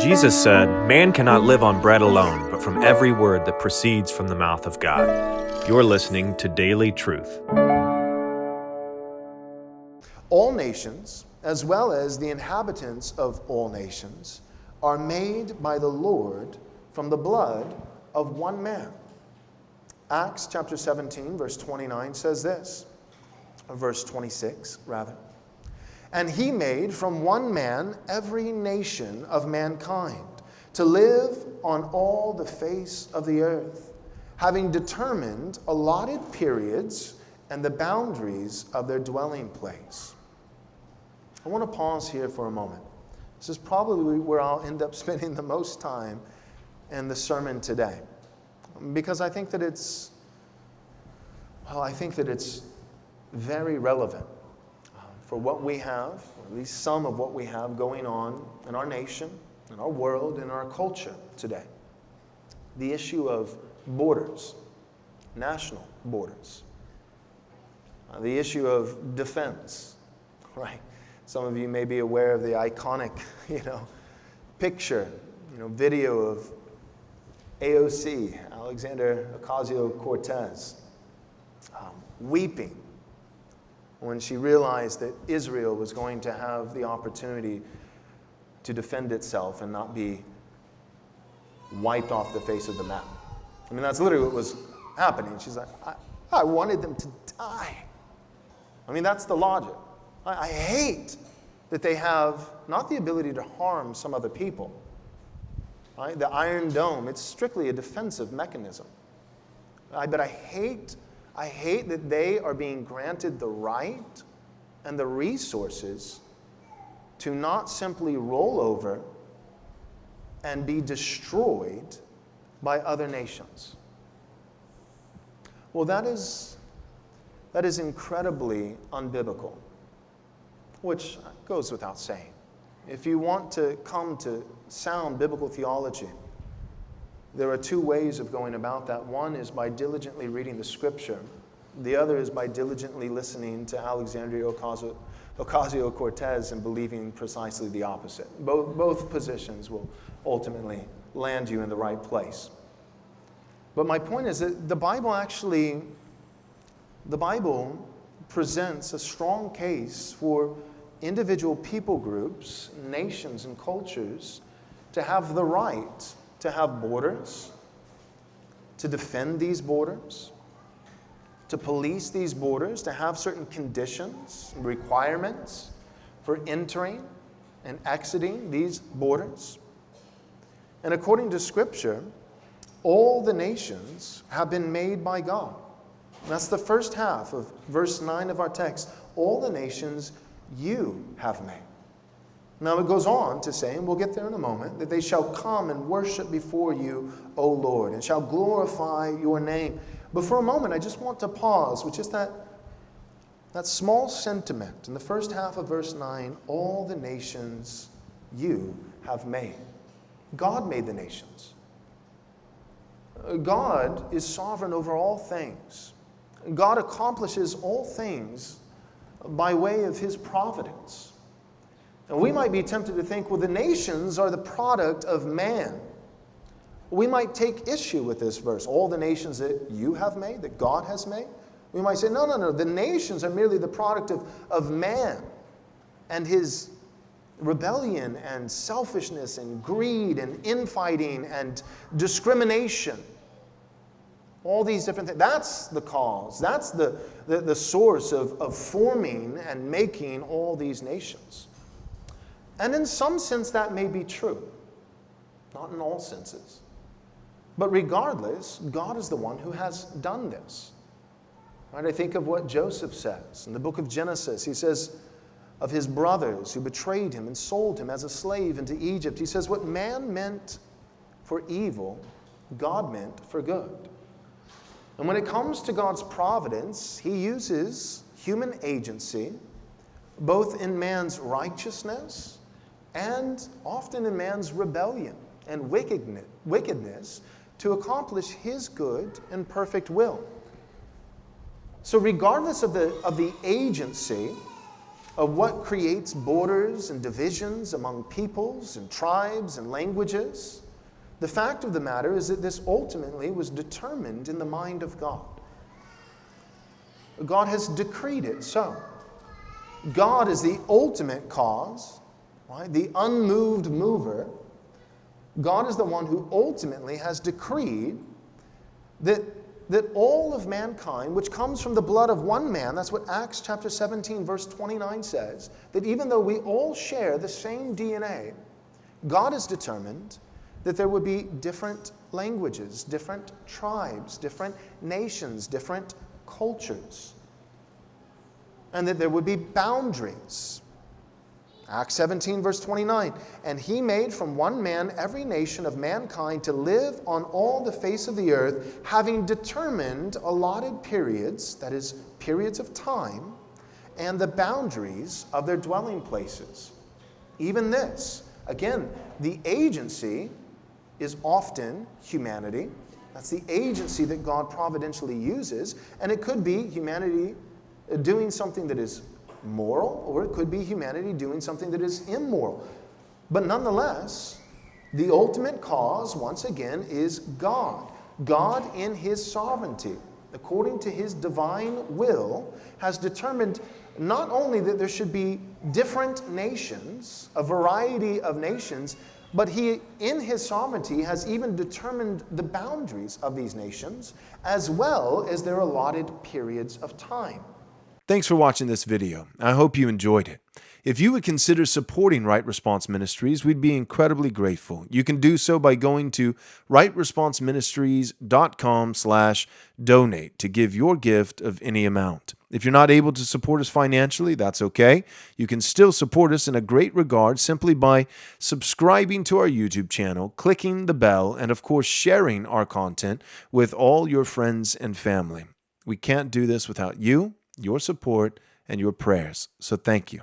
Jesus said, "Man cannot live on bread alone, but from every word that proceeds from the mouth of God." You're listening to Daily Truth. All nations, as well as the inhabitants of all nations, are made by the Lord from the blood of one man. Acts chapter 17, verse 29 says this, or verse 26, rather. And he made from one man every nation of mankind to live on all the face of the earth, having determined allotted periods and the boundaries of their dwelling place. I want to pause here for a moment. This is probably where I'll end up spending the most time in the sermon today, because I think that it's very relevant for what we have, or at least some of what we have going on in our nation, in our world, in our culture today. The issue of borders, national borders. The issue of defense, right? Some of you may be aware of the iconic, picture, video of AOC, Alexandria Ocasio Cortez, weeping when she realized that Israel was going to have the opportunity to defend itself and not be wiped off the face of the map. I mean, that's literally what was happening. She's like, I wanted them to die. I mean, that's the logic. I hate that they have not the ability to harm some other people. Right? The Iron Dome, it's strictly a defensive mechanism. But I hate that they are being granted the right and the resources to not simply roll over and be destroyed by other nations. Well, that is incredibly unbiblical, which goes without saying. If you want to come to sound biblical theology, there are two ways of going about that. One is by diligently reading the Scripture. The other is by diligently listening to Alexandria Ocasio Cortez and believing precisely the opposite. Both positions will ultimately land you in the right place. But my point is that the Bible presents a strong case for individual people groups, nations, and cultures to have the right to have borders, to defend these borders, to police these borders, to have certain conditions and requirements for entering and exiting these borders. And according to Scripture, all the nations have been made by God. That's the first half of verse 9 of our text. All the nations you have made. Now it goes on to say, and we'll get there in a moment, that they shall come and worship before you, O Lord, and shall glorify your name. But for a moment, I just want to pause with just that small sentiment in the first half of verse 9, all the nations you have made. God made the nations. God is sovereign over all things. God accomplishes all things by way of His providence. And we might be tempted to think, well, the nations are the product of man. We might take issue with this verse, all the nations that you have made, that God has made. We might say, no, the nations are merely the product of man and his rebellion and selfishness and greed and infighting and discrimination. All these different things. That's the cause. That's the source of forming and making all these nations. And in some sense, that may be true. Not in all senses. But regardless, God is the one who has done this. Right? I think of what Joseph says in the book of Genesis. He says of his brothers who betrayed him and sold him as a slave into Egypt. He says, what man meant for evil, God meant for good. And when it comes to God's providence, He uses human agency, both in man's righteousness and often in man's rebellion and wickedness, to accomplish His good and perfect will. So regardless of the agency of what creates borders and divisions among peoples and tribes and languages. The fact of the matter is that this ultimately was determined in the mind of God. God has decreed it so. God is the ultimate cause, right? The unmoved mover. God is the one who ultimately has decreed that all of mankind, which comes from the blood of one man, that's what Acts chapter 17, verse 29 says, that even though we all share the same DNA, God has determined that there would be different languages, different tribes, different nations, different cultures, and that there would be boundaries. Acts 17, verse 29, and he made from one man every nation of mankind to live on all the face of the earth, having determined allotted periods, that is, periods of time, and the boundaries of their dwelling places. Even this, again, the agency is often humanity. That's the agency that God providentially uses, and it could be humanity doing something that is moral, or it could be humanity doing something that is immoral. But nonetheless, the ultimate cause, once again, is God. God in His sovereignty, according to His divine will, has determined not only that there should be different nations, a variety of nations, but He, in His sovereignty, has even determined the boundaries of these nations, as well as their allotted periods of time. Thanks for watching this video. I hope you enjoyed it. If you would consider supporting Right Response Ministries, we'd be incredibly grateful. You can do so by going to rightresponseministries.com/donate to give your gift of any amount. If you're not able to support us financially, that's okay. You can still support us in a great regard simply by subscribing to our YouTube channel, clicking the bell, and of course sharing our content with all your friends and family. We can't do this without you, your support, and your prayers. So thank you.